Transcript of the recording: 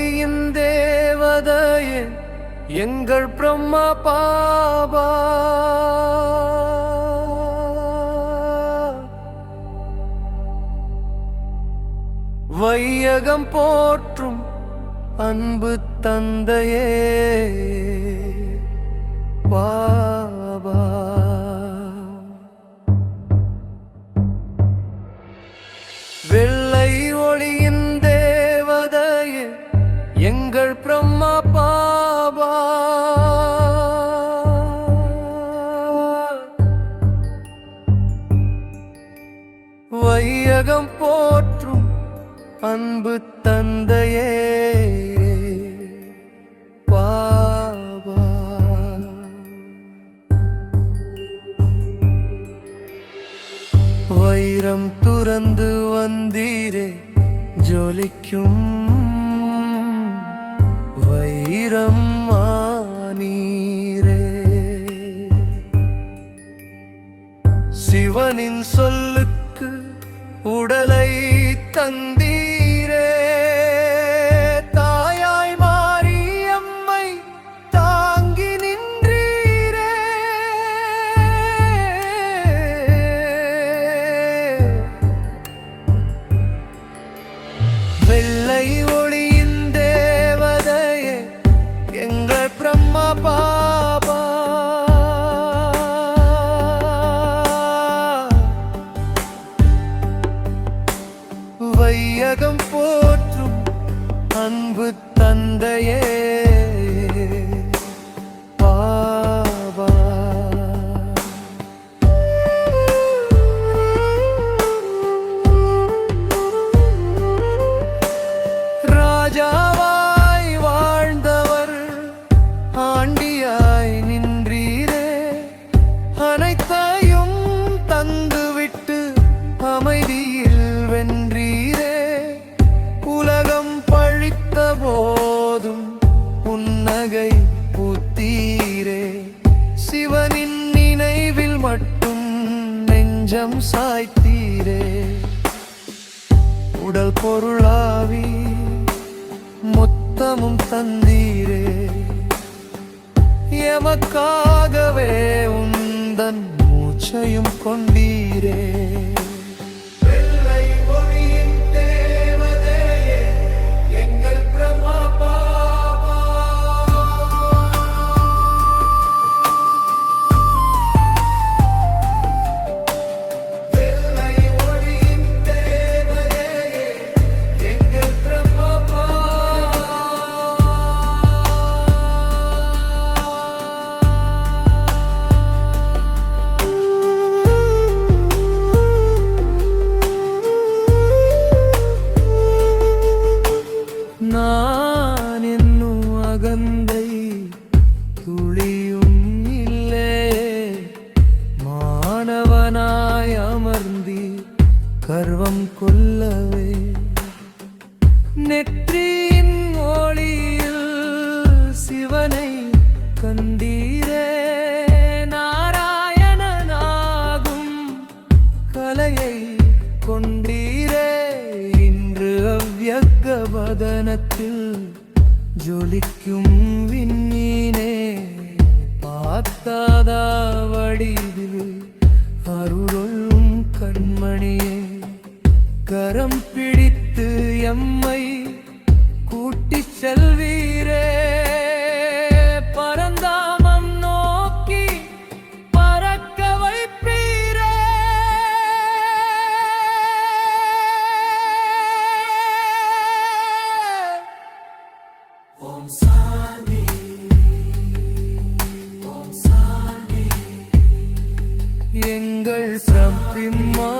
ஒளியின் தேவதையே எங்கள் பிரம்மா பாபா. வையகம் போற்றும் அன்பு தந்தையே பாபா. வெள்ளை ஒளியின் தேவதையே எங்கள் பிரம்மா பாபா. வையகம் போற்றும் அன்பு தந்தையே பாபா. வைரம் துறந்து வந்தீரே ஜொலிக்கும் வைரம் ஆனீரே. சிவனின் சொல்லுக்கு உடலை தந்தீரே. தாயாய் மாறி அம்மை தாங்கி நின்றீரே. வெள்ளை ஒளியின் தேவதையே எங்கள் பிரம்மா பாபா. வையகம் போற்றும் அன்பு தந்தையே பாபா. ராஜாவாய் வாழ்ந்தவர் ஆண்டியாய் நின்றீரே. அனைத்தையும் தந்துவிட்டு அமைதியில் வென்றீரே. உலகம் பழித்த போதும் புன்னகை பூத்தீரே. சிவனின் நினைவில் மட்டும் நெஞ்சம் சாய்த்தீரே. உடல் பொருளாவி மொத்தமும் தந்தீரே. எமக்காகவே உந்தன் மூச்சையும் கொண்டீரே. நான் என்னும் அகந்தை துளியும் இல்லே. மாணவனாய் அமர்ந்தி கர்வம் கொள்ளவே. நெற்றியின் ஒளியில் சிவனை கண்டீரே. நாராயணனாகும் கலையை கொண்டீரே. இன்று அவ்யக்க வதனத்தில் ஜொலிக்கும் விண்ணீனே. பார்த்தாதா வடிவில் அருளும் கண்மணியே. கரம் பிடித்து எம்மை கூட்டிச் செல்வீரே. பரந்தாமம் நோக்கி பறக்க வைப்பீரே. ஓம் சாந்தி ஓம் சாந்தி. எங்கள் பிரம்மா